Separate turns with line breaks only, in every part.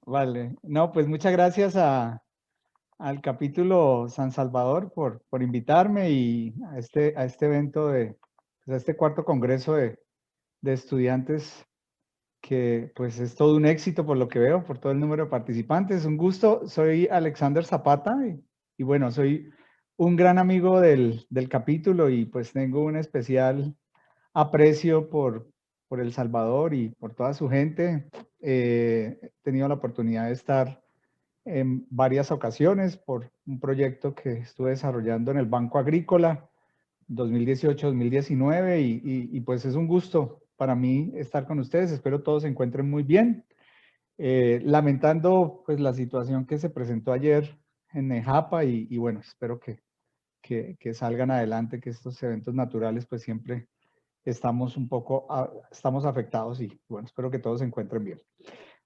Vale, no, pues muchas gracias al capítulo San Salvador por invitarme y a este evento pues, a este cuarto congreso de estudiantes que pues es todo un éxito por lo que veo, por todo el número de participantes. Un gusto, soy Alexander Zapata y bueno, soy un gran amigo del capítulo y pues tengo un especial aprecio por El Salvador y por toda su gente. He tenido la oportunidad de estar en varias ocasiones por un proyecto que estuve desarrollando en el Banco Agrícola 2018-2019 y pues es un gusto para mí estar con ustedes. Espero todos se encuentren muy bien. Lamentando pues la situación que se presentó ayer en Nejapa y bueno, espero que salgan adelante, que estos eventos naturales pues siempre estamos estamos afectados y bueno, espero que todos se encuentren bien.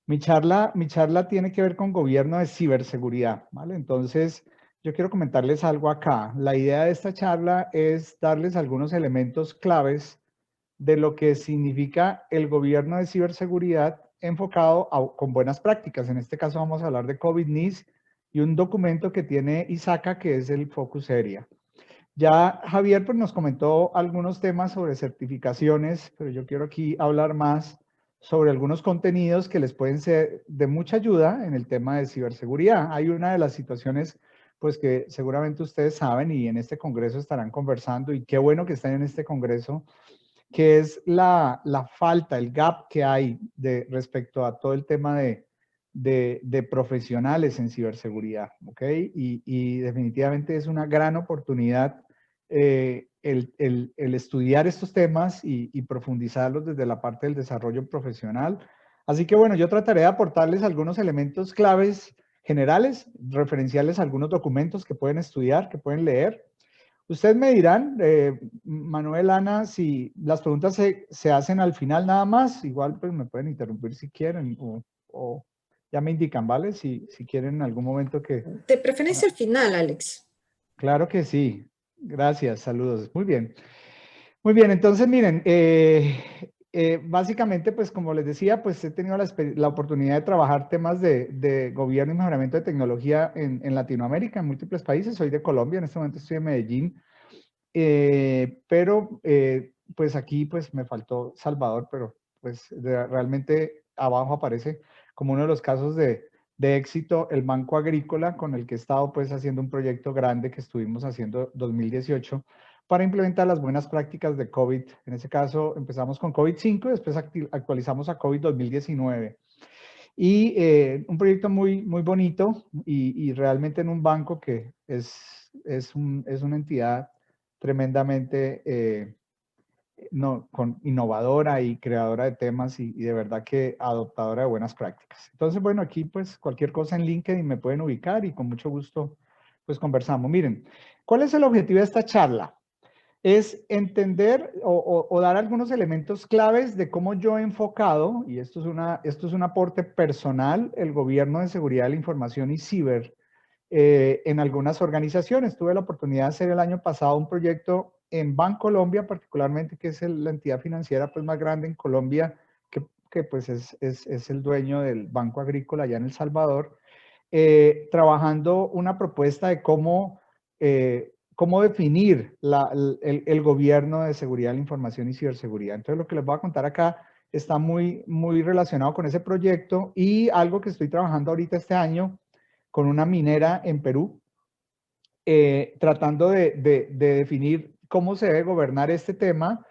Mi charla tiene que ver con gobierno de ciberseguridad, ¿vale? Entonces, yo quiero comentarles algo acá. La idea de esta charla es darles algunos elementos claves de lo que significa el gobierno de ciberseguridad enfocado con buenas prácticas. En este caso vamos a hablar de COVID-NIS y un documento que tiene ISACA que es el Focus Area. Ya Javier pues, nos comentó algunos temas sobre certificaciones, pero yo quiero aquí hablar más sobre algunos contenidos que les pueden ser de mucha ayuda en el tema de ciberseguridad. Hay una de las situaciones pues que seguramente ustedes saben y en este congreso estarán conversando y qué bueno que estén en este congreso, que es la falta, el gap que hay respecto a todo el tema de profesionales en ciberseguridad, ¿ok? Y definitivamente es una gran oportunidad el estudiar estos temas y profundizarlos desde la parte del desarrollo profesional. Así que bueno, yo trataré de aportarles algunos elementos claves generales, referenciales a algunos documentos que pueden estudiar, que pueden leer. Ustedes me dirán, Manuel, Ana, si las preguntas se hacen al final nada más, igual pues me pueden interrumpir si quieren o ya me indican, ¿vale? Si quieren en algún momento que...
De preferencia al final, Alex.
Claro que sí. Gracias, saludos. Muy bien. Muy bien, entonces miren, básicamente pues como les decía, pues he tenido la oportunidad de trabajar temas de gobierno y mejoramiento de tecnología en Latinoamérica, en múltiples países. Soy de Colombia, en este momento estoy en Medellín. Pero pues aquí pues me faltó Salvador, pero pues realmente abajo aparece como uno de los casos de éxito el Banco Agrícola con el que he estado pues haciendo un proyecto grande que estuvimos haciendo 2018 para implementar las buenas prácticas de COVID. En ese caso empezamos con COVID-5, después actualizamos a COVID 2019. Y un proyecto muy bonito y realmente en un banco que es una entidad tremendamente innovadora y creadora de temas y de verdad que adoptadora de buenas prácticas. Entonces, bueno, aquí pues cualquier cosa en LinkedIn me pueden ubicar y con mucho gusto pues conversamos. Miren, ¿cuál es el objetivo de esta charla? Es entender o dar algunos elementos claves de cómo yo he enfocado, y esto es un aporte personal, el gobierno de seguridad de la información y ciber en algunas organizaciones. Tuve la oportunidad de hacer el año pasado un proyecto en Bancolombia, particularmente, que es la entidad financiera pues, más grande en Colombia, que pues es el dueño del Banco Agrícola allá en El Salvador, trabajando una propuesta de cómo definir el gobierno de seguridad de la información y ciberseguridad. Entonces, lo que les voy a contar acá está muy relacionado con ese proyecto y algo que estoy trabajando ahorita este año con una minera en Perú, tratando de definir cómo se debe gobernar este tema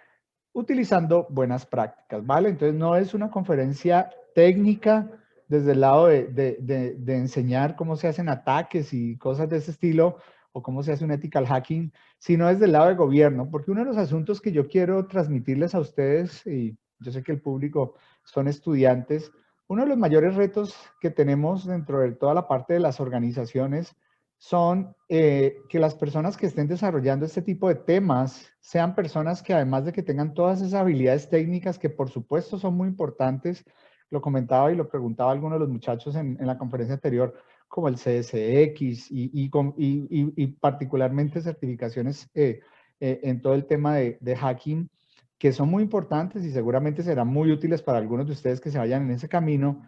utilizando buenas prácticas, ¿vale? Entonces no es una conferencia técnica desde el lado de enseñar cómo se hacen ataques y cosas de ese estilo o cómo se hace un ethical hacking, sino desde el lado de gobierno, porque uno de los asuntos que yo quiero transmitirles a ustedes, y yo sé que el público son estudiantes, uno de los mayores retos que tenemos dentro de toda la parte de las organizaciones son que las personas que estén desarrollando este tipo de temas sean personas que además de que tengan todas esas habilidades técnicas que por supuesto son muy importantes, lo comentaba y lo preguntaba alguno de los muchachos en la conferencia anterior, como el CSX y particularmente certificaciones en todo el tema de hacking, que son muy importantes y seguramente serán muy útiles para algunos de ustedes que se vayan en ese camino,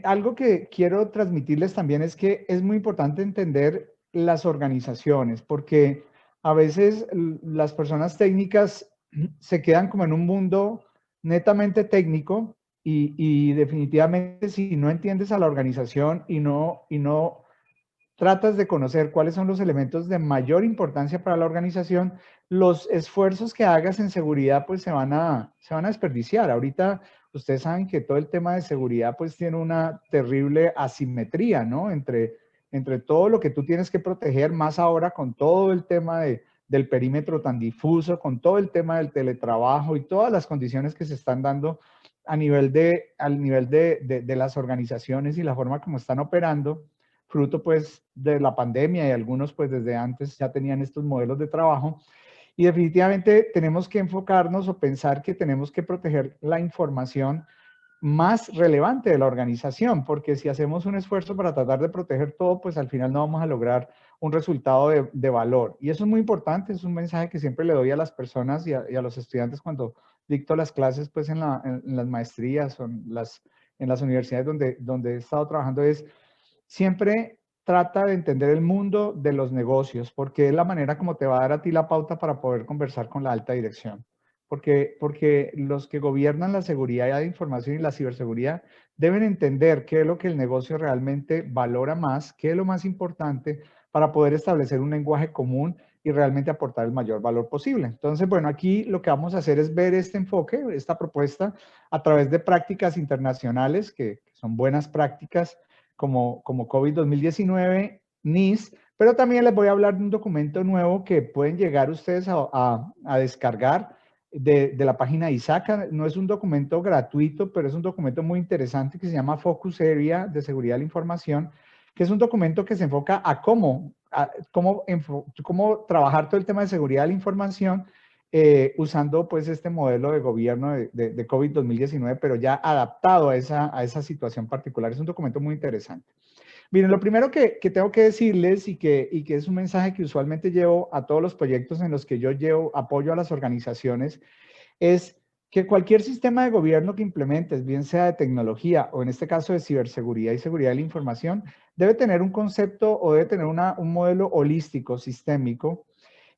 Algo que quiero transmitirles también es que es muy importante entender las organizaciones, porque a veces las personas técnicas se quedan como en un mundo netamente técnico y definitivamente si no entiendes a la organización y no tratas de conocer cuáles son los elementos de mayor importancia para la organización, los esfuerzos que hagas en seguridad pues se van a desperdiciar. Ahorita ustedes saben que todo el tema de seguridad pues tiene una terrible asimetría, ¿no? Entre todo lo que tú tienes que proteger, más ahora con todo el tema del perímetro tan difuso, con todo el tema del teletrabajo y todas las condiciones que se están dando al nivel de las organizaciones y la forma como están operando, fruto pues de la pandemia y algunos pues desde antes ya tenían estos modelos de trabajo. Y definitivamente tenemos que enfocarnos o pensar que tenemos que proteger la información más relevante de la organización, porque si hacemos un esfuerzo para tratar de proteger todo, pues al final no vamos a lograr un resultado de valor. Y eso es muy importante, es un mensaje que siempre le doy a las personas y a los estudiantes cuando dicto las clases pues en las maestrías o en las universidades donde he estado trabajando, es siempre trata de entender el mundo de los negocios, porque es la manera como te va a dar a ti la pauta para poder conversar con la alta dirección. Porque los que gobiernan la seguridad de información y la ciberseguridad deben entender qué es lo que el negocio realmente valora más, qué es lo más importante para poder establecer un lenguaje común y realmente aportar el mayor valor posible. Entonces, bueno, aquí lo que vamos a hacer es ver este enfoque, esta propuesta, a través de prácticas internacionales, que son buenas prácticas, como COVID 2019, NIS, pero también les voy a hablar de un documento nuevo que pueden llegar ustedes a descargar de la página ISACA. No es un documento gratuito, pero es un documento muy interesante que se llama Focus Area de Seguridad de la Información, que es un documento que se enfoca a cómo trabajar todo el tema de seguridad de la información usando pues este modelo de gobierno de COVID 2019, pero ya adaptado a esa situación particular. Es un documento muy interesante. Miren, lo primero que tengo que decirles y que es un mensaje que usualmente llevo a todos los proyectos en los que yo llevo apoyo a las organizaciones, es que cualquier sistema de gobierno que implementes, bien sea de tecnología o en este caso de ciberseguridad y seguridad de la información, debe tener un concepto o debe tener un modelo holístico, sistémico.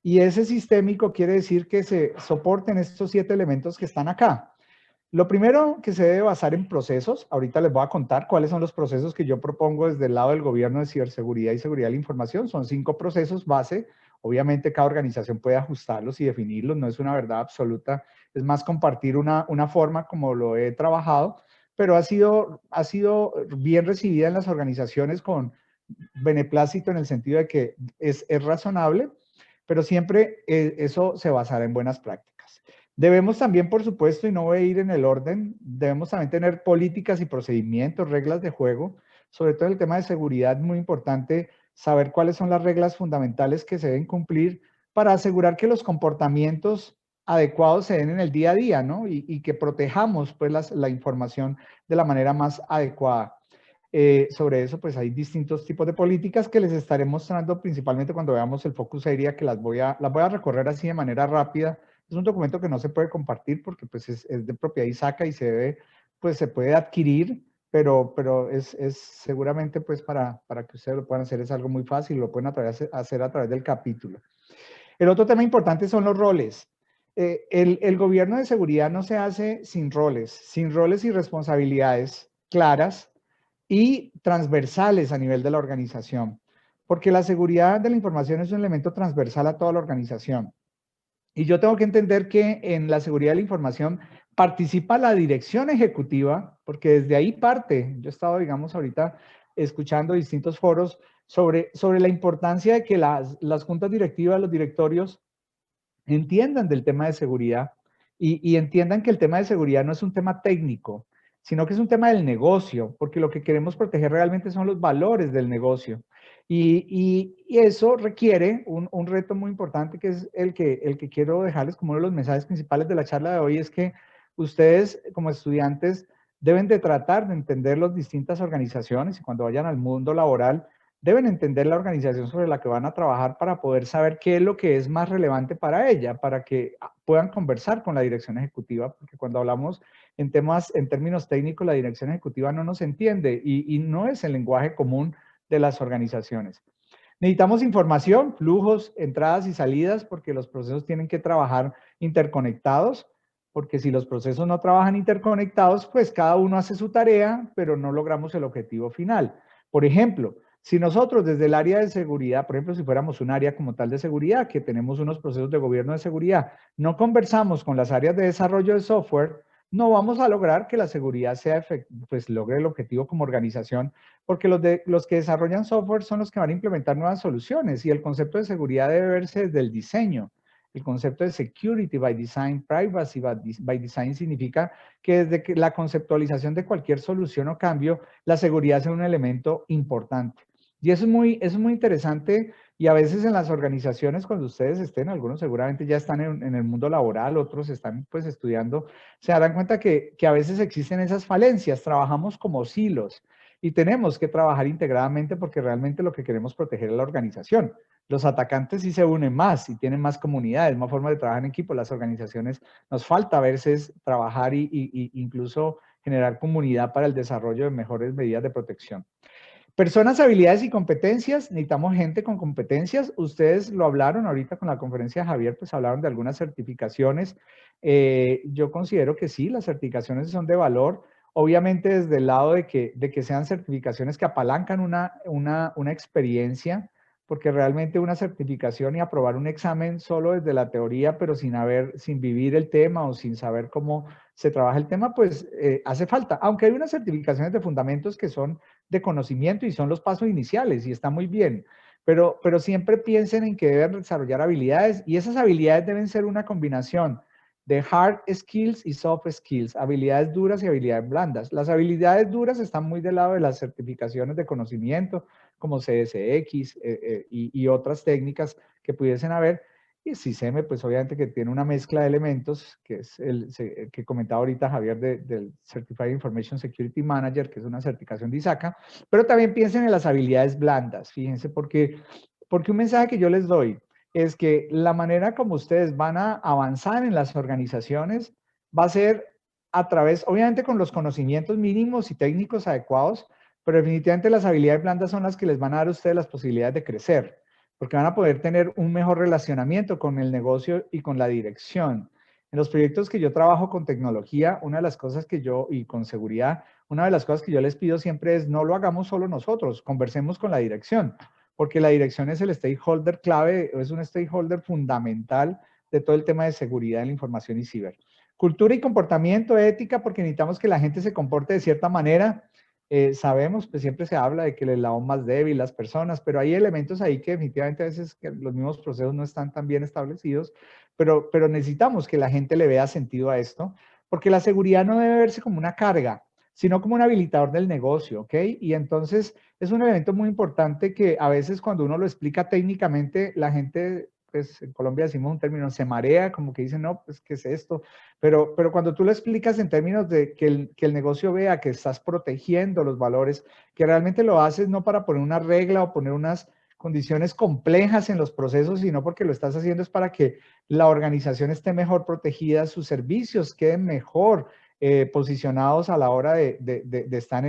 Y ese sistémico quiere decir que se soporten estos 7 elementos que están acá. Lo primero que se debe basar en procesos. Ahorita les voy a contar cuáles son los procesos que yo propongo desde el lado del gobierno de ciberseguridad y seguridad de la información. Son 5 procesos base. Obviamente cada organización puede ajustarlos y definirlos. No es una verdad absoluta. Es más compartir una forma como lo he trabajado, pero ha sido bien recibida en las organizaciones con beneplácito en el sentido de que es razonable, pero siempre eso se basará en buenas prácticas. Debemos también, por supuesto, y no voy a ir en el orden, debemos también tener políticas y procedimientos, reglas de juego, sobre todo en el tema de seguridad, muy importante saber cuáles son las reglas fundamentales que se deben cumplir para asegurar que los comportamientos adecuados se den en el día a día, ¿no? Y que protejamos pues la información de la manera más adecuada. Sobre eso, pues hay distintos tipos de políticas que les estaré mostrando principalmente cuando veamos el Focus Area, que las voy a recorrer así de manera rápida. Es un documento que no se puede compartir porque pues es de propiedad ISACA y pues se puede adquirir, pero es seguramente pues para que ustedes lo puedan hacer es algo muy fácil, lo pueden hacer a través del capítulo. El otro tema importante son los roles. El gobierno de seguridad no se hace sin roles y responsabilidades claras y transversales a nivel de la organización, porque la seguridad de la información es un elemento transversal a toda la organización. Y yo tengo que entender que en la seguridad de la información participa la dirección ejecutiva, porque desde ahí parte. Yo he estado, digamos, ahorita escuchando distintos foros sobre la importancia de que las juntas directivas, los directorios, entiendan del tema de seguridad y entiendan que el tema de seguridad no es un tema técnico, sino que es un tema del negocio, porque lo que queremos proteger realmente son los valores del negocio. Y eso requiere un reto muy importante que es el que quiero dejarles como uno de los mensajes principales de la charla de hoy, es que ustedes como estudiantes deben de tratar de entender las distintas organizaciones y cuando vayan al mundo laboral, deben entender la organización sobre la que van a trabajar para poder saber qué es lo que es más relevante para ella, para que puedan conversar con la dirección ejecutiva, porque cuando hablamos en términos técnicos, la dirección ejecutiva no nos entiende y no es el lenguaje común de las organizaciones. Necesitamos información, flujos, entradas y salidas, porque los procesos tienen que trabajar interconectados, porque si los procesos no trabajan interconectados, pues cada uno hace su tarea, pero no logramos el objetivo final. Por ejemplo, si nosotros desde el área de seguridad, por ejemplo, si fuéramos un área como tal de seguridad, que tenemos unos procesos de gobierno de seguridad, no conversamos con las áreas de desarrollo de software, no vamos a lograr que la seguridad pues logre el objetivo como organización, porque los que desarrollan software son los que van a implementar nuevas soluciones y el concepto de seguridad debe verse desde el diseño. El concepto de security by design, privacy by design significa que desde que la conceptualización de cualquier solución o cambio, la seguridad es un elemento importante. Y eso es muy interesante y a veces en las organizaciones, cuando ustedes estén, algunos seguramente ya están en el mundo laboral, otros están pues estudiando, se darán cuenta que a veces existen esas falencias, trabajamos como silos y tenemos que trabajar integradamente porque realmente lo que queremos proteger es la organización. Los atacantes sí se unen más y tienen más comunidades, más formas de trabajar en equipo. Las organizaciones nos falta a veces trabajar y incluso generar comunidad para el desarrollo de mejores medidas de protección. Personas, habilidades y competencias. Necesitamos gente con competencias. Ustedes lo hablaron ahorita con la conferencia de Javier, pues hablaron de algunas certificaciones. Yo considero que sí, las certificaciones son de valor. Obviamente desde el lado de que sean certificaciones que apalancan una experiencia, porque realmente una certificación y aprobar un examen solo desde la teoría, pero sin vivir el tema o sin saber cómo se trabaja el tema, pues hace falta. Aunque hay unas certificaciones de fundamentos que son de conocimiento y son los pasos iniciales y está muy bien, pero siempre piensen en que deben desarrollar habilidades y esas habilidades deben ser una combinación de hard skills y soft skills, habilidades duras y habilidades blandas. Las habilidades duras están muy del lado de las certificaciones de conocimiento, como CSX y otras técnicas que pudiesen haber. Y SISEME, pues obviamente que tiene una mezcla de elementos, que es el que comentaba ahorita Javier del Certified Information Security Manager, que es una certificación de ISACA, pero también piensen en las habilidades blandas, fíjense, porque un mensaje que yo les doy es que la manera como ustedes van a avanzar en las organizaciones va a ser a través, obviamente con los conocimientos mínimos y técnicos adecuados, pero definitivamente las habilidades blandas son las que les van a dar a ustedes las posibilidades de crecer, porque van a poder tener un mejor relacionamiento con el negocio y con la dirección. En los proyectos que yo trabajo con tecnología, una de las cosas que y con seguridad, una de las cosas que yo les pido siempre es no lo hagamos solo nosotros, conversemos con la dirección, porque la dirección es el stakeholder clave, es un stakeholder fundamental de todo el tema de seguridad de la información y ciber. Cultura y comportamiento, ética, porque necesitamos que la gente se comporte de cierta manera. Sabemos, pues siempre se habla de que el eslabón más débil, las personas, pero hay elementos ahí que definitivamente a veces que los mismos procesos no están tan bien establecidos, pero necesitamos que la gente le vea sentido a esto, porque la seguridad no debe verse como una carga, sino como un habilitador del negocio, ¿ok? Y entonces es un elemento muy importante que a veces cuando uno lo explica técnicamente, la gente, pues en Colombia decimos un término, se marea, como que dicen, no, pues, ¿qué es esto? Pero cuando tú lo explicas en términos de que el negocio vea que estás protegiendo los valores, que realmente lo haces no para poner una regla o poner unas condiciones complejas en los procesos, sino porque lo estás haciendo es para que la organización esté mejor protegida, sus servicios queden mejor posicionados a la hora de estar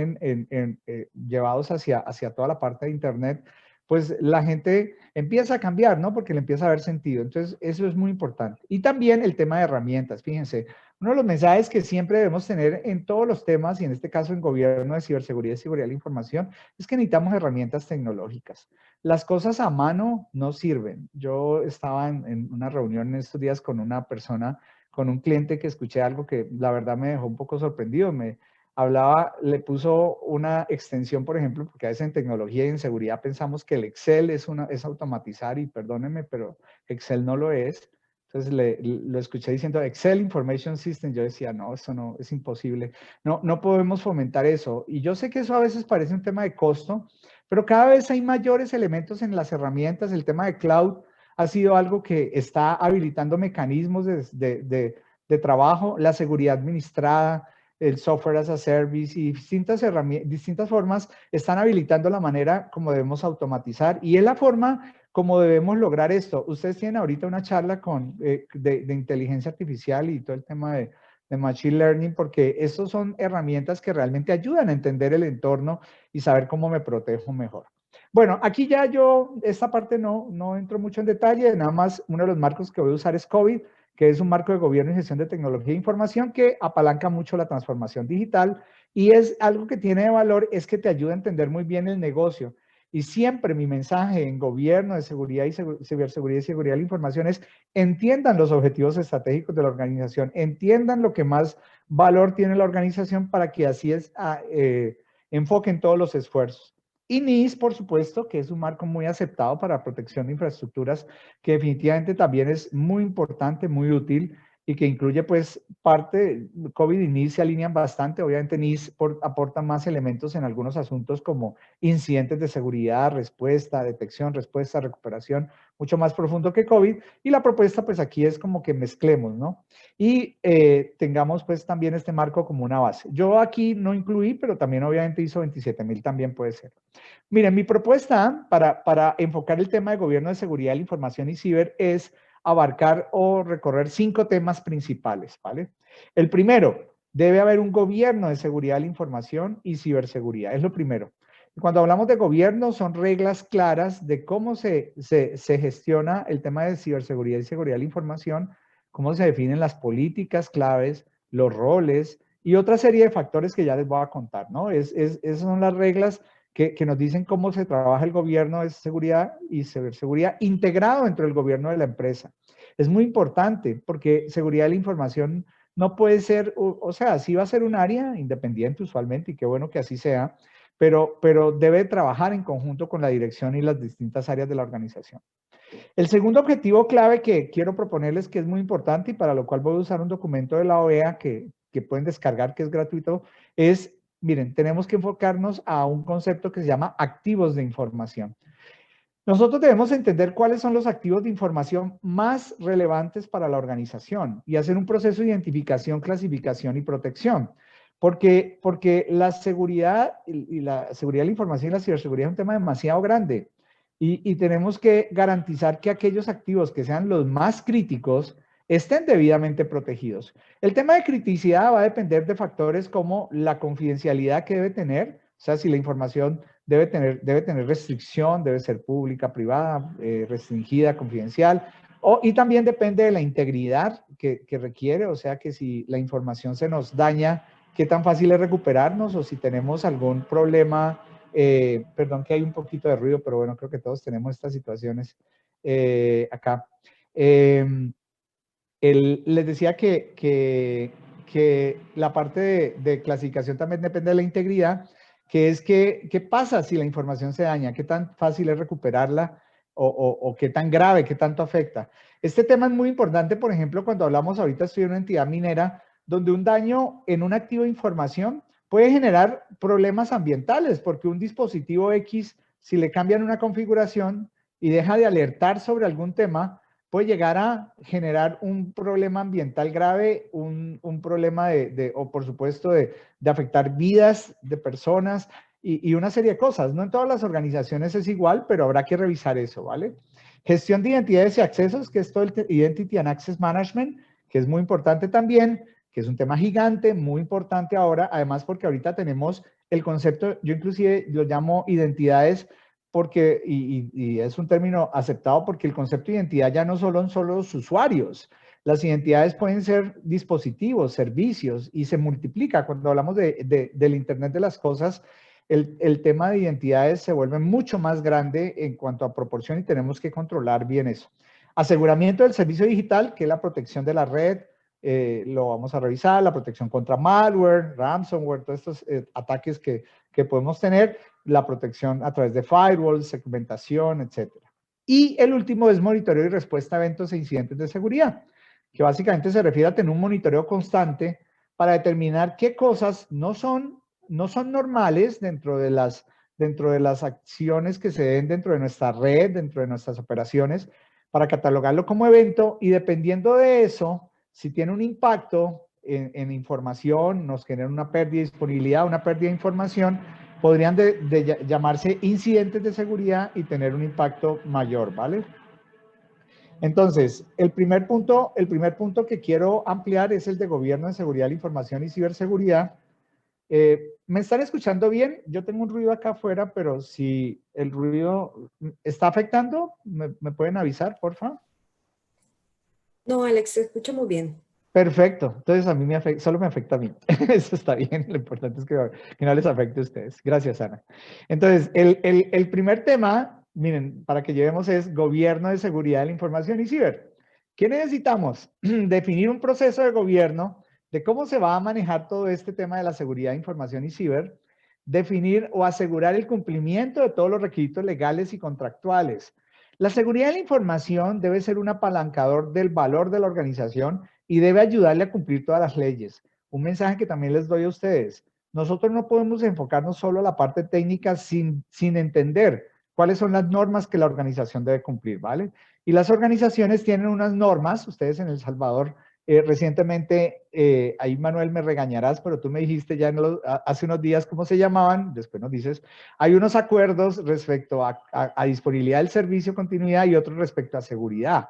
llevados hacia toda la parte de Internet, pues la gente empieza a cambiar, ¿no? Porque le empieza a haber sentido. Entonces, eso es muy importante. Y también el tema de herramientas. Fíjense, uno de los mensajes que siempre debemos tener en todos los temas, y en este caso en gobierno de ciberseguridad y seguridad de la información, es que necesitamos herramientas tecnológicas. Las cosas a mano no sirven. Yo estaba en una reunión en estos días con una persona, con un cliente que escuché algo que la verdad me dejó un poco sorprendido. Me hablaba, le puso una extensión, por ejemplo, porque a veces en tecnología y en seguridad pensamos que el Excel es automatizar y perdónenme, pero Excel no lo es. Entonces lo escuché diciendo Excel Information System. Yo decía, no, eso no, es imposible. No podemos fomentar eso. Y yo sé que eso a veces parece un tema de costo, pero cada vez hay mayores elementos en las herramientas. El tema de cloud ha sido algo que está habilitando mecanismos de trabajo, la seguridad administrada, el software as a service y distintas formas están habilitando la manera como debemos automatizar y es la forma como debemos lograr esto. Ustedes tienen ahorita una charla de inteligencia artificial y todo el tema de Machine Learning, porque estos son herramientas que realmente ayudan a entender el entorno y saber cómo me protejo mejor. Bueno, aquí ya yo, esta parte no entro mucho en detalle, nada más uno de los marcos que voy a usar es COVID, que es un marco de gobierno y gestión de tecnología e información que apalanca mucho la transformación digital y es algo que tiene de valor, es que te ayuda a entender muy bien el negocio. Y siempre mi mensaje en gobierno de seguridad y ciberseguridad y seguridad de la información es entiendan los objetivos estratégicos de la organización, entiendan lo que más valor tiene la organización para que así enfoquen todos los esfuerzos. Y NIST, por supuesto, que es un marco muy aceptado para protección de infraestructuras, que definitivamente también es muy importante, muy útil y que incluye pues parte, COVID y NIST se alinean bastante, obviamente NIST aporta más elementos en algunos asuntos como incidentes de seguridad, respuesta, detección, respuesta, recuperación, mucho más profundo que COVID y la propuesta pues aquí es como que mezclemos, ¿no? Y tengamos pues también este marco como una base. Yo aquí no incluí, pero también obviamente ISO 27000 también puede ser. Miren, mi propuesta para enfocar el tema de gobierno de seguridad de la información y ciber es abarcar o recorrer 5 temas principales, ¿vale? El primero, debe haber un gobierno de seguridad de la información y ciberseguridad, es lo primero. Cuando hablamos de gobierno, son reglas claras de cómo se gestiona el tema de ciberseguridad y seguridad de la información, cómo se definen las políticas claves, los roles y otra serie de factores que ya les voy a contar, ¿no? Esas son las reglas que nos dicen cómo se trabaja el gobierno de seguridad y ciberseguridad integrado dentro del gobierno de la empresa. Es muy importante porque seguridad de la información no puede ser, o sea, sí va a ser un área independiente usualmente y qué bueno que así sea, pero debe trabajar en conjunto con la dirección y las distintas áreas de la organización. El segundo objetivo clave que quiero proponerles, que es muy importante y para lo cual voy a usar un documento de la OEA que pueden descargar, que es gratuito, es, miren, tenemos que enfocarnos a un concepto que se llama activos de información. Nosotros debemos entender cuáles son los activos de información más relevantes para la organización y hacer un proceso de identificación, clasificación y protección. Porque la seguridad y la seguridad de la información y la ciberseguridad es un tema demasiado grande y tenemos que garantizar que aquellos activos que sean los más críticos estén debidamente protegidos. El tema de criticidad va a depender de factores como la confidencialidad que debe tener, o sea, si la información debe tener restricción, debe ser pública, privada, restringida, confidencial, y también depende de la integridad que requiere, o sea, que si la información se nos daña, qué tan fácil es recuperarnos o si tenemos algún problema, perdón que hay un poquito de ruido, pero bueno, creo que todos tenemos estas situaciones acá. Les decía que la parte de clasificación también depende de la integridad, que es qué pasa si la información se daña, qué tan fácil es recuperarla o qué tan grave, qué tanto afecta. Este tema es muy importante, por ejemplo, cuando hablamos ahorita, estoy en una entidad minera, donde un daño en un activo de información puede generar problemas ambientales, porque un dispositivo X, si le cambian una configuración y deja de alertar sobre algún tema, puede llegar a generar un problema ambiental grave, un problema o por supuesto de afectar vidas de personas y una serie de cosas. No en todas las organizaciones es igual, pero habrá que revisar eso, ¿vale? Gestión de identidades y accesos, que es todo el Identity and Access Management, que es muy importante también, que es un tema gigante, muy importante ahora, además porque ahorita tenemos el concepto, yo inclusive lo llamo identidades porque, y es un término aceptado porque el concepto de identidad ya no son solo los usuarios. Las identidades pueden ser dispositivos, servicios, y se multiplica. Cuando hablamos del Internet de las cosas, el tema de identidades se vuelve mucho más grande en cuanto a proporción y tenemos que controlar bien eso. Aseguramiento del servicio digital, que es la protección de la red, lo vamos a revisar, la protección contra malware, ransomware, todos estos ataques que podemos tener, la protección a través de firewalls, segmentación, etc. Y el último es monitoreo y respuesta a eventos e incidentes de seguridad, que básicamente se refiere a tener un monitoreo constante para determinar qué cosas no son normales dentro de las acciones que se den dentro de nuestra red, dentro de nuestras operaciones, para catalogarlo como evento y dependiendo de eso, si tiene un impacto, en información, nos generan una pérdida de disponibilidad, una pérdida de información, podrían llamarse incidentes de seguridad y tener un impacto mayor, ¿vale? Entonces, el primer punto que quiero ampliar es el de gobierno de seguridad de la información y ciberseguridad. ¿Me están escuchando bien? Yo tengo un ruido acá afuera, pero si el ruido está afectando, ¿me pueden avisar, por favor?
No, Alex, se escucha muy bien.
Perfecto. Entonces a mí solo me afecta a mí. Eso está bien. Lo importante es que no les afecte a ustedes. Gracias, Ana. Entonces, el primer tema, miren, para que llevemos es gobierno de seguridad de la información y ciber. ¿Qué necesitamos? Definir un proceso de gobierno de cómo se va a manejar todo este tema de la seguridad de información y ciber. Definir o asegurar el cumplimiento de todos los requisitos legales y contractuales. La seguridad de la información debe ser un apalancador del valor de la organización y debe ayudarle a cumplir todas las leyes. Un mensaje que también les doy a ustedes. Nosotros no podemos enfocarnos solo a la parte técnica sin entender cuáles son las normas que la organización debe cumplir, ¿vale? Y las organizaciones tienen unas normas, ustedes en El Salvador, recientemente, ahí Manuel me regañarás, pero tú me dijiste ya hace unos días cómo se llamaban, después nos dices, hay unos acuerdos respecto a disponibilidad del servicio, continuidad y otros respecto a seguridad.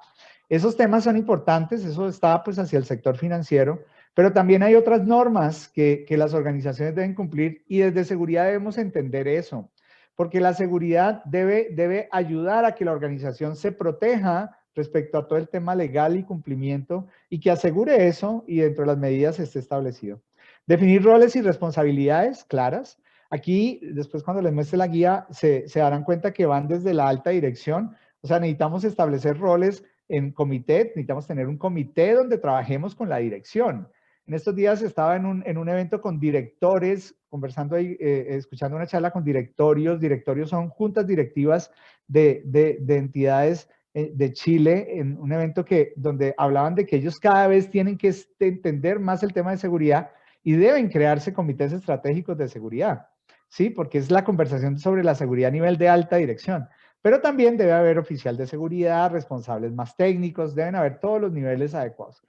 Esos temas son importantes, eso está pues hacia el sector financiero, pero también hay otras normas que las organizaciones deben cumplir y desde seguridad debemos entender eso, porque la seguridad debe ayudar a que la organización se proteja respecto a todo el tema legal y cumplimiento y que asegure eso y dentro de las medidas esté establecido. Definir roles y responsabilidades claras. Aquí, después cuando les muestre la guía, se darán cuenta que van desde la alta dirección, o sea, necesitamos establecer roles en comité, necesitamos tener un comité donde trabajemos con la dirección. En estos días estaba en un evento con directores, conversando ahí, escuchando una charla con directorios. Directorios son juntas directivas de entidades de Chile, en un evento donde hablaban de que ellos cada vez tienen que entender más el tema de seguridad y deben crearse comités estratégicos de seguridad, ¿sí? Porque es la conversación sobre la seguridad a nivel de alta dirección. Pero también debe haber oficial de seguridad, responsables más técnicos, deben haber todos los niveles adecuados.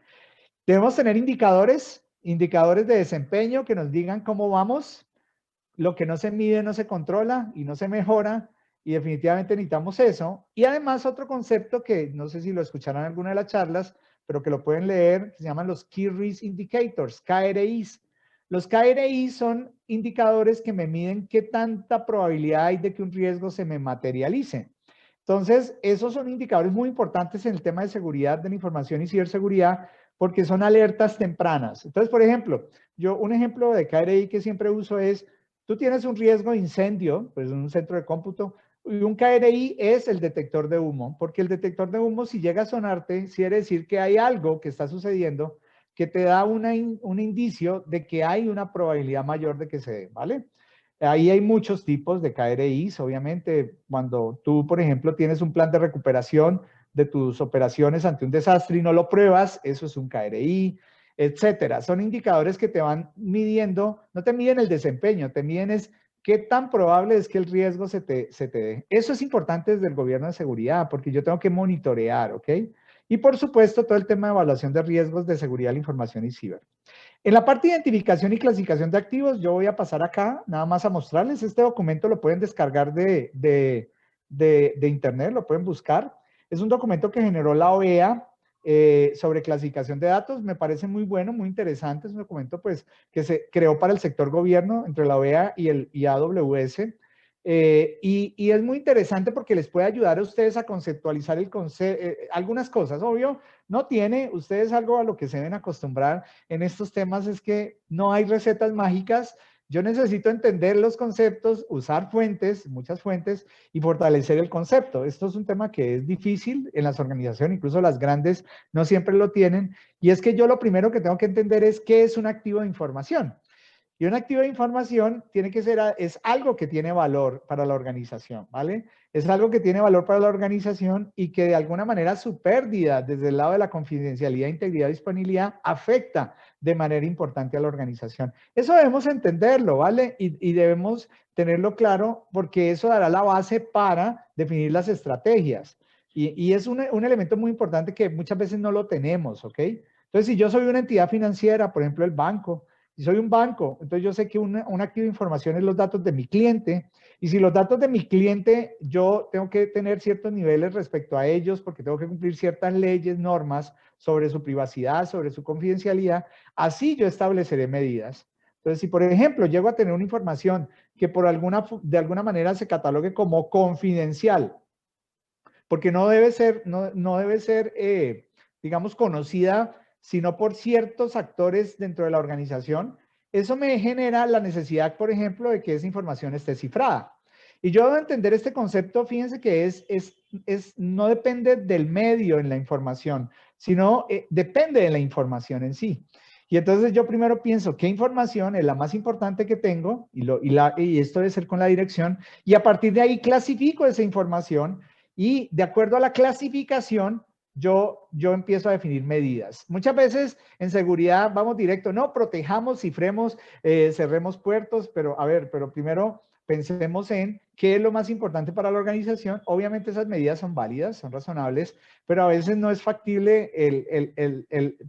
Debemos tener indicadores de desempeño que nos digan cómo vamos. Lo que no se mide no se controla y no se mejora y definitivamente necesitamos eso. Y además otro concepto que no sé si lo escucharon en alguna de las charlas, pero que lo pueden leer, que se llaman los Key Risk Indicators, KRIs. Los KRIs son indicadores que me miden qué tanta probabilidad hay de que un riesgo se me materialice. Entonces, esos son indicadores muy importantes en el tema de seguridad de la información y ciberseguridad porque son alertas tempranas. Entonces, por ejemplo, un ejemplo de KRI que siempre uso es, tú tienes un riesgo de incendio, pues en un centro de cómputo, y un KRI es el detector de humo, porque el detector de humo, si llega a sonarte, quiere decir que hay algo que está sucediendo que te da un indicio de que hay una probabilidad mayor de que se dé, ¿vale? Ahí hay muchos tipos de KRIs, obviamente, cuando tú, por ejemplo, tienes un plan de recuperación de tus operaciones ante un desastre y no lo pruebas, eso es un KRI, etcétera. Son indicadores que te van midiendo, no te miden el desempeño, te miden es qué tan probable es que el riesgo se te dé. Eso es importante desde el gobierno de seguridad, porque yo tengo que monitorear, ¿ok? Y por supuesto, todo el tema de evaluación de riesgos de seguridad de la información y ciber. En la parte de identificación y clasificación de activos, yo voy a pasar acá nada más a mostrarles. Este documento lo pueden descargar de internet, lo pueden buscar. Es un documento que generó la OEA sobre clasificación de datos. Me parece muy bueno, muy interesante. Es un documento pues, que se creó para el sector gobierno entre la OEA y AWS. Y es muy interesante porque les puede ayudar a ustedes a conceptualizar algunas cosas. Obvio, no tiene, ustedes algo a lo que se deben acostumbrar en estos temas es que no hay recetas mágicas. Yo necesito entender los conceptos, usar fuentes, muchas fuentes, y fortalecer el concepto. Esto es un tema que es difícil en las organizaciones, incluso las grandes no siempre lo tienen, y es que yo lo primero que tengo que entender es qué es un activo de información. Y un activo de información tiene que ser, es algo que tiene valor para la organización, ¿vale? Es algo que tiene valor para la organización y que de alguna manera su pérdida desde el lado de la confidencialidad, integridad y disponibilidad afecta de manera importante a la organización. Eso debemos entenderlo, ¿vale? Y debemos tenerlo claro porque eso dará la base para definir las estrategias. Y es un elemento muy importante que muchas veces no lo tenemos, ¿ok? Entonces, si yo soy una entidad financiera, por ejemplo, el banco, si soy un banco, entonces yo sé que un activo de información es los datos de mi cliente, y si los datos de mi cliente, yo tengo que tener ciertos niveles respecto a ellos, porque tengo que cumplir ciertas leyes, normas sobre su privacidad, sobre su confidencialidad, así yo estableceré medidas. Entonces, si por ejemplo llego a tener una información que de alguna manera se catalogue como confidencial, porque no debe ser digamos, conocida, sino por ciertos actores dentro de la organización, eso me genera la necesidad, por ejemplo, de que esa información esté cifrada. Y yo debo entender este concepto, fíjense que no depende del medio en la información, sino depende de la información en sí. Y entonces yo primero pienso qué información es la más importante que tengo, y esto debe ser con la dirección, y a partir de ahí clasifico esa información, y de acuerdo a la clasificación, yo empiezo a definir medidas. Muchas veces en seguridad vamos directo, no, protejamos, cifremos, cerremos puertos, pero a ver, pero primero pensemos en qué es lo más importante para la organización. Obviamente esas medidas son válidas, son razonables, pero a veces no es factible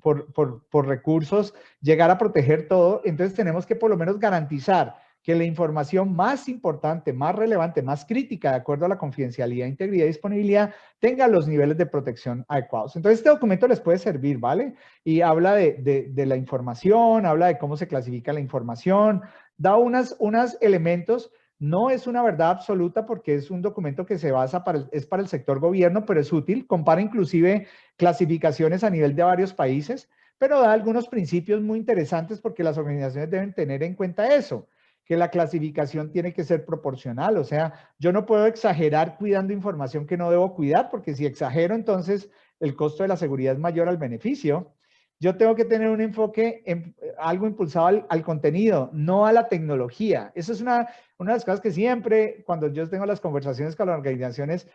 por recursos llegar a proteger todo. Entonces tenemos que por lo menos garantizar que la información más importante, más relevante, más crítica, de acuerdo a la confidencialidad, integridad y disponibilidad, tenga los niveles de protección adecuados. Entonces, este documento les puede servir, ¿vale? Y habla de la información, habla de cómo se clasifica la información, da unos elementos. No es una verdad absoluta porque es un documento que se basa es para el sector gobierno, pero es útil. Compara inclusive clasificaciones a nivel de varios países, pero da algunos principios muy interesantes porque las organizaciones deben tener en cuenta eso, que la clasificación tiene que ser proporcional. O sea, yo no puedo exagerar cuidando información que no debo cuidar, porque si exagero, entonces el costo de la seguridad es mayor al beneficio. Yo tengo que tener un enfoque en algo impulsado al contenido, no a la tecnología. Eso es una de las cosas que siempre, cuando yo tengo las conversaciones con las organizaciones,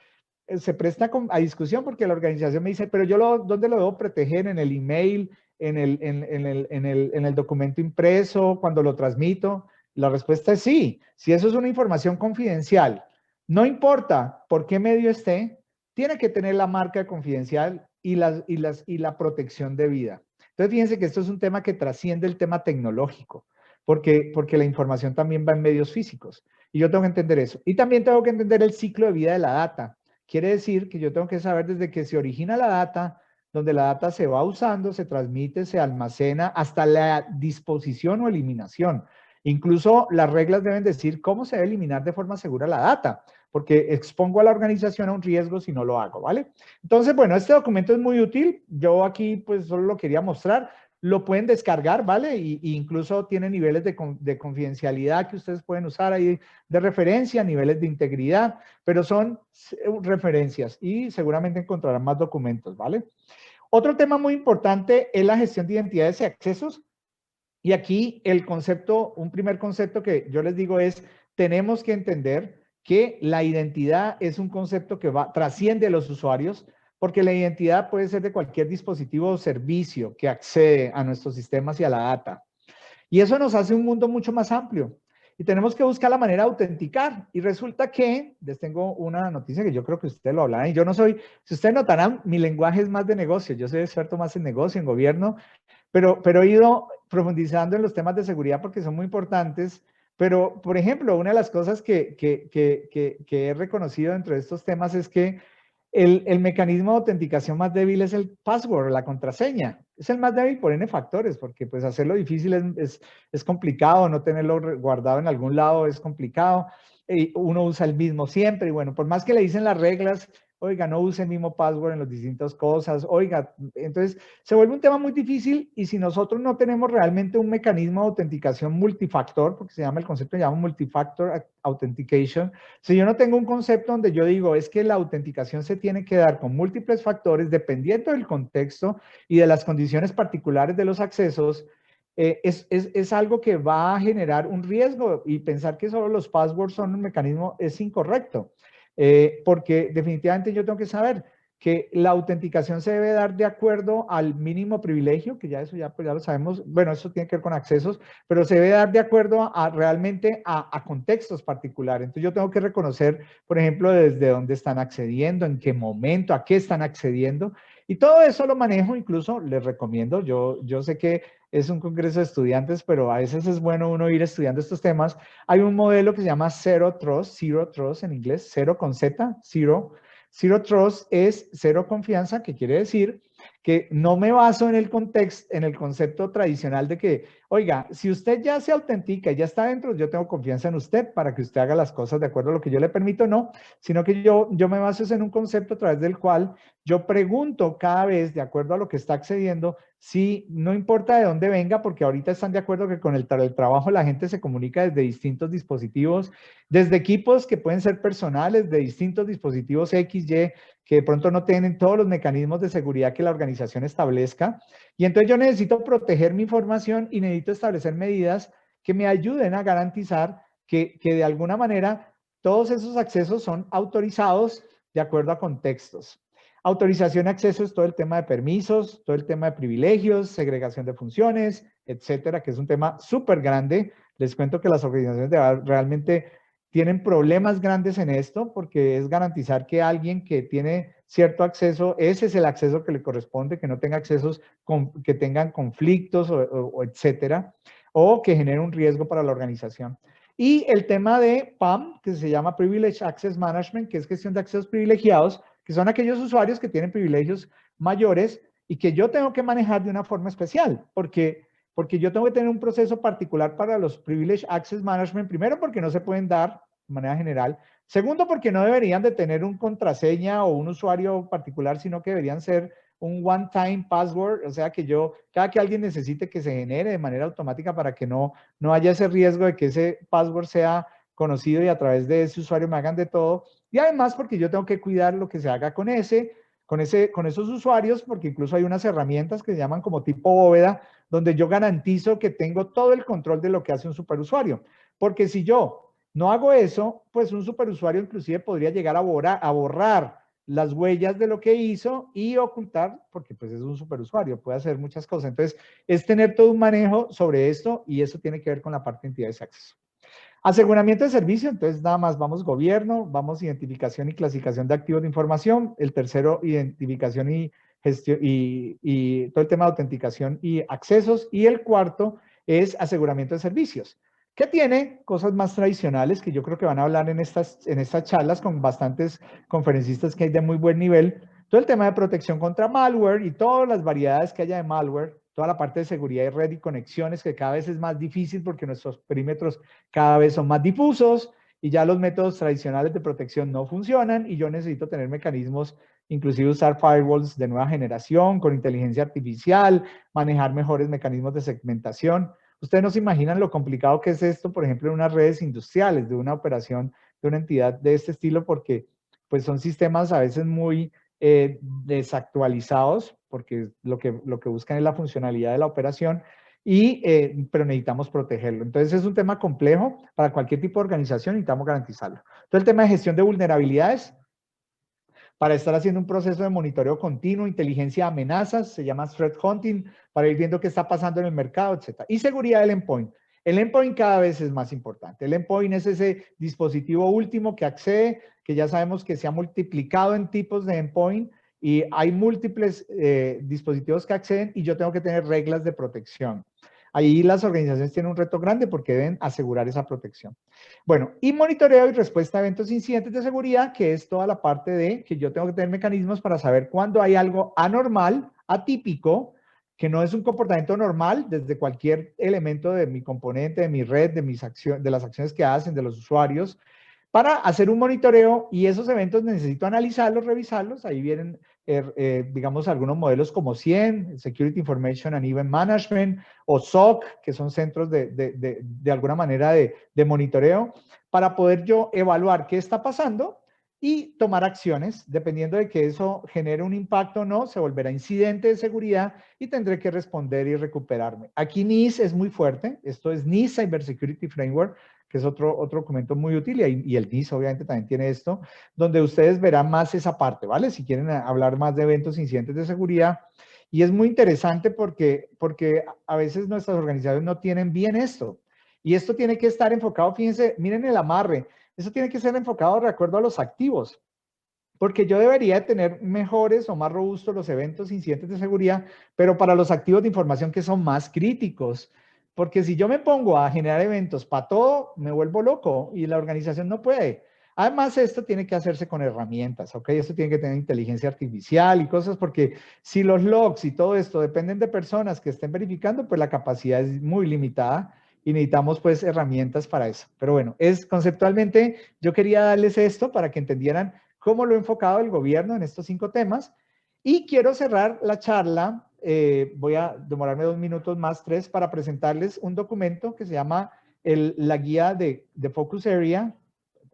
se presta a discusión porque la organización me dice, pero ¿dónde lo debo proteger? ¿En el email? ¿En el documento impreso? ¿Cuando lo transmito? La respuesta es sí. Si eso es una información confidencial, no importa por qué medio esté, tiene que tener la marca confidencial y la protección debida. Entonces, fíjense que esto es un tema que trasciende el tema tecnológico, porque la información también va en medios físicos. Y yo tengo que entender eso. Y también tengo que entender el ciclo de vida de la data. Quiere decir que yo tengo que saber desde que se origina la data, donde la data se va usando, se transmite, se almacena, hasta la disposición o eliminación. Incluso las reglas deben decir cómo se debe eliminar de forma segura la data, porque expongo a la organización a un riesgo si no lo hago, ¿vale? Entonces, bueno, este documento es muy útil. Yo aquí pues solo lo quería mostrar. Lo pueden descargar, ¿vale? Y incluso tiene niveles de confidencialidad que ustedes pueden usar ahí de referencia, niveles de integridad, pero son referencias y seguramente encontrarán más documentos, ¿vale? Otro tema muy importante es la gestión de identidades y accesos. Y aquí el concepto, un primer concepto que yo les digo es, tenemos que entender que la identidad es un concepto que trasciende a los usuarios, porque la identidad puede ser de cualquier dispositivo o servicio que accede a nuestros sistemas y a la data. Y eso nos hace un mundo mucho más amplio. Y tenemos que buscar la manera de autenticar. Y resulta que, les tengo una noticia que yo creo que ustedes lo hablarán, y yo no soy, si ustedes notarán, mi lenguaje es más de negocio, yo soy experto más en negocio, en gobierno, pero he ido profundizando en los temas de seguridad porque son muy importantes. Pero, por ejemplo, una de las cosas que he reconocido dentro de estos temas es que el mecanismo de autenticación más débil es el password, la contraseña. Es el más débil por N factores, porque pues hacerlo difícil es complicado, no tenerlo guardado en algún lado es complicado. Uno usa el mismo siempre y bueno, por más que le dicen las reglas, oiga, no use el mismo password en las distintas cosas, oiga, entonces se vuelve un tema muy difícil y si nosotros no tenemos realmente un mecanismo de autenticación multifactor, porque se llama el concepto, se llama multifactor authentication, si yo no tengo un concepto donde yo digo es que la autenticación se tiene que dar con múltiples factores dependiendo del contexto y de las condiciones particulares de los accesos, es algo que va a generar un riesgo y pensar que solo los passwords son un mecanismo es incorrecto. Porque definitivamente yo tengo que saber que la autenticación se debe dar de acuerdo al mínimo privilegio, que ya eso pues ya lo sabemos, bueno, eso tiene que ver con accesos, pero se debe dar de acuerdo realmente a contextos particulares. Entonces yo tengo que reconocer, por ejemplo, desde dónde están accediendo, en qué momento, a qué están accediendo, Y todo eso lo manejo, incluso les recomiendo, yo sé que es un congreso de estudiantes, pero a veces es bueno uno ir estudiando estos temas. Hay un modelo que se llama Zero Trust en inglés, cero con Z, Zero. Zero Trust es cero confianza, que quiere decir que no me baso en el contexto, en el concepto tradicional de que, oiga, si usted ya se autentica y ya está dentro, yo tengo confianza en usted para que usted haga las cosas de acuerdo a lo que yo le permito, no, sino que yo me baso en un concepto a través del cual yo pregunto cada vez, de acuerdo a lo que está accediendo, si no importa de dónde venga, porque ahorita están de acuerdo que con el trabajo la gente se comunica desde distintos dispositivos, desde equipos que pueden ser personales, de distintos dispositivos X, Y, que de pronto no tienen todos los mecanismos de seguridad que la organización establezca. Y entonces yo necesito proteger mi información y necesito establecer medidas que me ayuden a garantizar que de alguna manera todos esos accesos son autorizados de acuerdo a contextos. Autorización y acceso es todo el tema de permisos, todo el tema de privilegios, segregación de funciones, etcétera, que es un tema súper grande. Les cuento que las organizaciones realmente tienen problemas grandes en esto porque es garantizar que alguien que tiene cierto acceso, ese es el acceso que le corresponde, que no tenga accesos que tengan conflictos o etcétera, o que genere un riesgo para la organización. Y el tema de PAM, que se llama Privileged Access Management, que es gestión de accesos privilegiados, que son aquellos usuarios que tienen privilegios mayores y que yo tengo que manejar de una forma especial, porque yo tengo que tener un proceso particular para los Privileged Access Management, primero porque no se pueden dar de manera general, segundo porque no deberían de tener un contraseña o un usuario particular, sino que deberían ser un one-time password, o sea que cada que alguien necesite que se genere de manera automática para que no haya ese riesgo de que ese password sea conocido y a través de ese usuario me hagan de todo. Y además porque yo tengo que cuidar lo que se haga con esos usuarios, porque incluso hay unas herramientas que se llaman como tipo bóveda, donde yo garantizo que tengo todo el control de lo que hace un superusuario. Porque si yo no hago eso, pues un superusuario inclusive podría llegar a borrar las huellas de lo que hizo y ocultar, porque pues es un superusuario, puede hacer muchas cosas. Entonces, es tener todo un manejo sobre esto y eso tiene que ver con la parte de entidades de acceso. Aseguramiento de servicio, entonces nada más vamos gobierno, vamos identificación y clasificación de activos de información, el tercero identificación y gestión y todo el tema de autenticación y accesos, y el cuarto es aseguramiento de servicios, que tiene cosas más tradicionales que yo creo que van a hablar en estas charlas con bastantes conferencistas que hay de muy buen nivel, todo el tema de protección contra malware y todas las variedades que haya de malware, toda la parte de seguridad y red y conexiones que cada vez es más difícil porque nuestros perímetros cada vez son más difusos y ya los métodos tradicionales de protección no funcionan y yo necesito tener mecanismos, inclusive usar firewalls de nueva generación con inteligencia artificial, manejar mejores mecanismos de segmentación. Ustedes no se imaginan lo complicado que es esto, por ejemplo, en unas redes industriales de una operación de una entidad de este estilo, porque pues son sistemas a veces muy desactualizados, porque lo que buscan es la funcionalidad de la operación, pero necesitamos protegerlo. Entonces es un tema complejo para cualquier tipo de organización, necesitamos garantizarlo. Entonces el tema de gestión de vulnerabilidades, para estar haciendo un proceso de monitoreo continuo, inteligencia de amenazas, se llama threat hunting, para ir viendo qué está pasando en el mercado, etc. Y seguridad del endpoint. El endpoint cada vez es más importante. El endpoint es ese dispositivo último que accede, que ya sabemos que se ha multiplicado en tipos de endpoint y hay múltiples dispositivos que acceden y yo tengo que tener reglas de protección. Ahí las organizaciones tienen un reto grande porque deben asegurar esa protección. Bueno, y monitoreo y respuesta a eventos e incidentes de seguridad, que es toda la parte de que yo tengo que tener mecanismos para saber cuándo hay algo anormal, atípico, que no es un comportamiento normal desde cualquier elemento de mi componente, de mi red, de las acciones que hacen, de los usuarios, para hacer un monitoreo y esos eventos necesito analizarlos, revisarlos. Ahí vienen, digamos, algunos modelos como SIEM, Security Information and Event Management, o SOC, que son centros de alguna manera de monitoreo, para poder yo evaluar qué está pasando y tomar acciones. Dependiendo de que eso genere un impacto o no, se volverá incidente de seguridad y tendré que responder y recuperarme. Aquí NIST es muy fuerte. Esto es NIST Cybersecurity Framework, que es otro documento muy útil, y el NIST obviamente también tiene esto, donde ustedes verán más esa parte, ¿vale? Si quieren hablar más de eventos, incidentes de seguridad. Y es muy interesante porque a veces nuestras organizaciones no tienen bien esto. Y esto tiene que estar enfocado, fíjense, miren el amarre, eso tiene que ser enfocado de acuerdo a los activos. porque yo debería tener mejores o más robustos los eventos, incidentes de seguridad, pero para los activos de información que son más críticos. Porque si yo me pongo a generar eventos para todo, me vuelvo loco y la organización no puede. Además, esto tiene que hacerse con herramientas, ¿ok? Esto tiene que tener inteligencia artificial y cosas, porque si los logs y todo esto dependen de personas que estén verificando, pues la capacidad es muy limitada y necesitamos pues herramientas para eso. Pero bueno, conceptualmente yo quería darles esto para que entendieran cómo lo ha enfocado el gobierno en estos 5 temas. Y quiero cerrar la charla, voy a demorarme 2 minutos más, 3, para presentarles un documento que se llama la guía de Focus Area.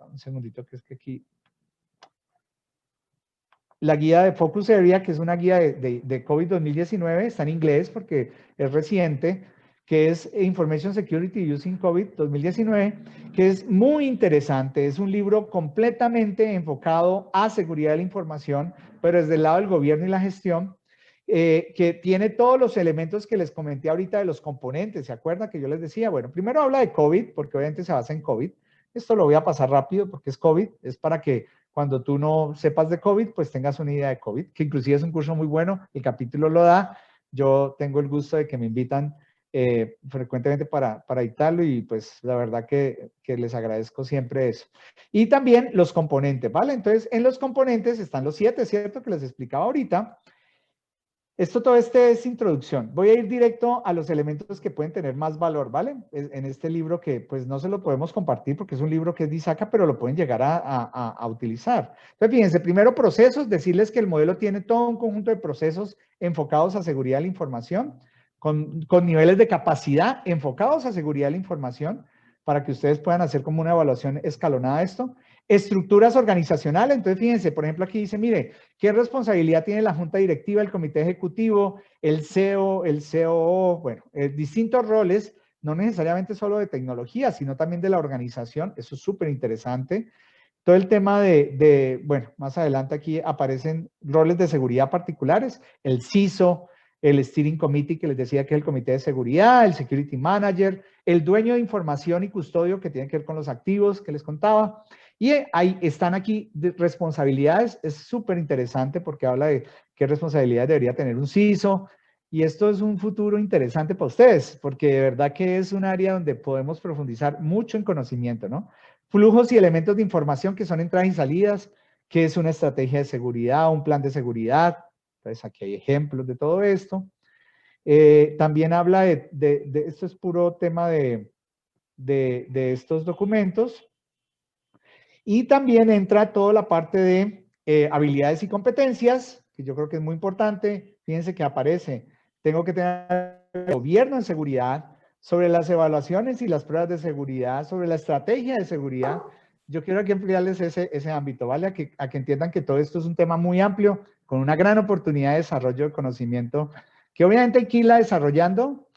Un segundito, que es que aquí... La guía de Focus Area, que es una guía de COVID 2019, está en inglés porque es reciente, que es Information Security Using COVID 2019, que es muy interesante. Es un libro completamente enfocado a seguridad de la información, pero desde el lado del gobierno y la gestión, que tiene todos los elementos que les comenté ahorita de los componentes. ¿Se acuerdan que yo les decía? Bueno, primero habla de COVID, porque obviamente se basa en COVID. Esto lo voy a pasar rápido porque es COVID, es para que cuando tú no sepas de COVID, pues tengas una idea de COVID, que inclusive es un curso muy bueno, el capítulo lo da. Yo tengo el gusto de que me invitan frecuentemente para dictarlo y pues la verdad que les agradezco siempre eso. Y también los componentes, ¿vale? Entonces, en los componentes están los 7, ¿cierto? Que les explicaba ahorita. Todo es introducción. Voy a ir directo a los elementos que pueden tener más valor, ¿vale? En este libro que pues no se lo podemos compartir porque es un libro que es de ISACA, pero lo pueden llegar a utilizar. Entonces, fíjense, primero procesos, decirles que el modelo tiene todo un conjunto de procesos enfocados a seguridad de la información, con niveles de capacidad enfocados a seguridad de la información, para que ustedes puedan hacer como una evaluación escalonada de esto. Estructuras organizacionales, entonces fíjense, por ejemplo, aquí dice, mire, ¿qué responsabilidad tiene la Junta Directiva, el Comité Ejecutivo, el CEO, el COO? Bueno, distintos roles, no necesariamente solo de tecnología, sino también de la organización. Eso es súper interesante. Todo el tema bueno, más adelante aquí aparecen roles de seguridad particulares, el CISO, el Steering Committee, que les decía que es el Comité de Seguridad, el Security Manager, el dueño de información y custodio, que tiene que ver con los activos que les contaba. Y ahí están aquí responsabilidades. Es súper interesante porque habla de qué responsabilidades debería tener un CISO. Y esto es un futuro interesante para ustedes, porque de verdad que es un área donde podemos profundizar mucho en conocimiento, ¿no? Flujos y elementos de información que son entradas y salidas, que es una estrategia de seguridad, un plan de seguridad. Entonces aquí hay ejemplos de todo esto. También habla esto es puro tema de estos documentos. Y también entra toda la parte de habilidades y competencias, que yo creo que es muy importante. Fíjense que aparece, tengo que tener gobierno en seguridad, sobre las evaluaciones y las pruebas de seguridad, sobre la estrategia de seguridad. Yo quiero aquí ampliarles ese ámbito, ¿vale? A que entiendan que todo esto es un tema muy amplio, con una gran oportunidad de desarrollo de conocimiento, que obviamente hay que irla desarrollando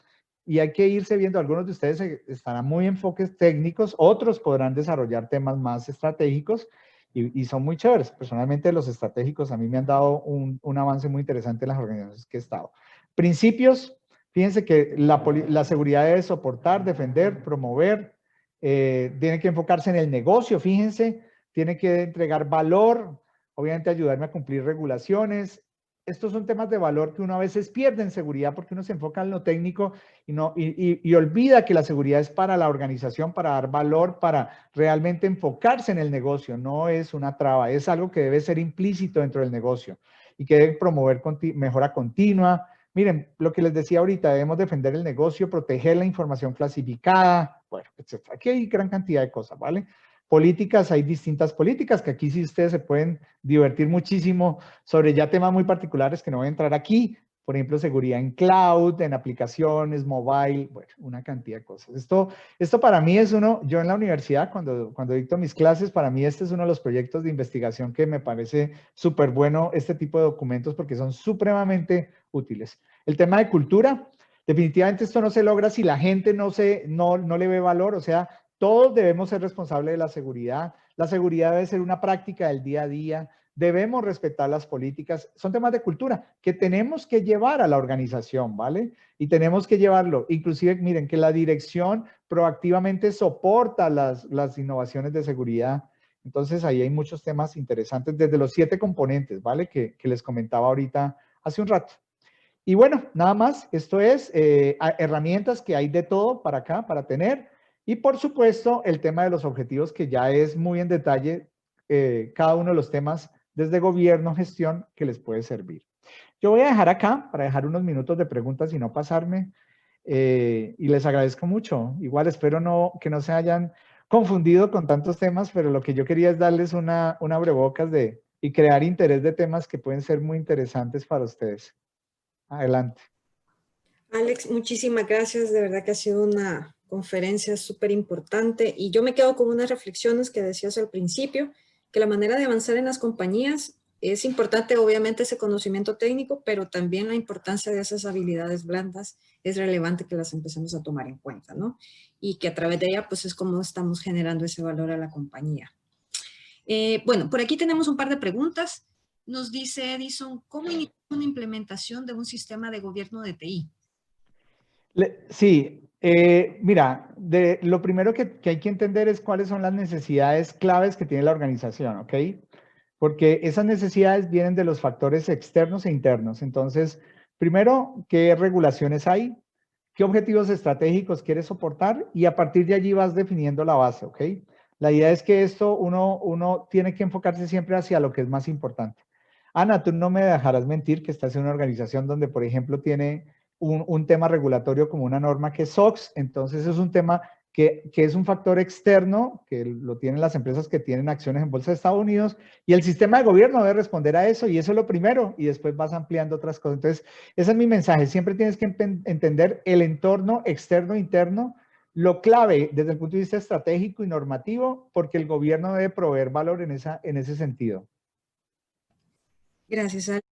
y hay que irse viendo. Algunos de ustedes estarán muy enfoques técnicos, otros podrán desarrollar temas más estratégicos y son muy chéveres. Personalmente los estratégicos a mí me han dado un avance muy interesante en las organizaciones que he estado. Principios, fíjense que la seguridad debe soportar, defender, promover, tiene que enfocarse en el negocio, fíjense, tiene que entregar valor, obviamente ayudarme a cumplir regulaciones. Estos son temas de valor que uno a veces pierde en seguridad porque uno se enfoca en lo técnico y olvida que la seguridad es para la organización, para dar valor, para realmente enfocarse en el negocio. No es una traba, es algo que debe ser implícito dentro del negocio y que debe promover mejora continua. Miren, lo que les decía ahorita, debemos defender el negocio, proteger la información clasificada, bueno, etc. Aquí hay gran cantidad de cosas, ¿vale? Políticas, hay distintas políticas que aquí sí ustedes se pueden divertir muchísimo sobre ya temas muy particulares que no voy a entrar aquí. Por ejemplo, seguridad en cloud, en aplicaciones, mobile, bueno, una cantidad de cosas. Esto para mí es yo en la universidad, cuando dicto mis clases, para mí este es uno de los proyectos de investigación que me parece súper bueno, este tipo de documentos, porque son supremamente útiles. El tema de cultura, definitivamente esto no se logra si la gente no le ve valor, o sea, todos debemos ser responsables de la seguridad. La seguridad debe ser una práctica del día a día. Debemos respetar las políticas. Son temas de cultura que tenemos que llevar a la organización, ¿vale? Y tenemos que llevarlo. Inclusive, miren, que la dirección proactivamente soporta las innovaciones de seguridad Entonces ahí hay muchos temas interesantes desde los 7 componentes, ¿vale? Que les comentaba ahorita hace un rato. Y bueno, nada más, esto es herramientas que hay de todo para acá, para tener. Y por supuesto, el tema de los objetivos que ya es muy en detalle cada uno de los temas desde gobierno, gestión, que les puede servir. Yo voy a dejar acá para dejar unos minutos de preguntas y no pasarme. Y les agradezco mucho. Igual espero que no se hayan confundido con tantos temas, pero lo que yo quería es darles una abrebocas y crear interés de temas que pueden ser muy interesantes para ustedes. Adelante.
Alex, muchísimas gracias. De verdad que ha sido una conferencia súper importante y yo me quedo con unas reflexiones que decías al principio, que la manera de avanzar en las compañías es importante, obviamente, ese conocimiento técnico, pero también la importancia de esas habilidades blandas es relevante que las empecemos a tomar en cuenta, ¿no? Y que a través de ella, pues es como estamos generando ese valor a la compañía. Bueno, por aquí tenemos un par de preguntas. Nos dice Edison, ¿cómo iniciar una implementación de un sistema de gobierno de TI?
Sí, mira, lo primero que hay que entender es cuáles son las necesidades claves que tiene la organización, ¿ok? Porque esas necesidades vienen de los factores externos e internos. Entonces, primero, ¿qué regulaciones hay? ¿Qué objetivos estratégicos quieres soportar? Y a partir de allí vas definiendo la base, ¿ok? La idea es que esto uno tiene que enfocarse siempre hacia lo que es más importante. Ana, tú no me dejarás mentir que estás en una organización donde, por ejemplo, tiene un tema regulatorio como una norma que es SOX, entonces es un tema que es un factor externo, que lo tienen las empresas que tienen acciones en Bolsa de Estados Unidos, y el sistema de gobierno debe responder a eso, y eso es lo primero, y después vas ampliando otras cosas. Entonces, ese es mi mensaje, siempre tienes que entender el entorno externo e interno, lo clave desde el punto de vista estratégico y normativo, porque el gobierno debe proveer valor en ese sentido.
Gracias, Alex.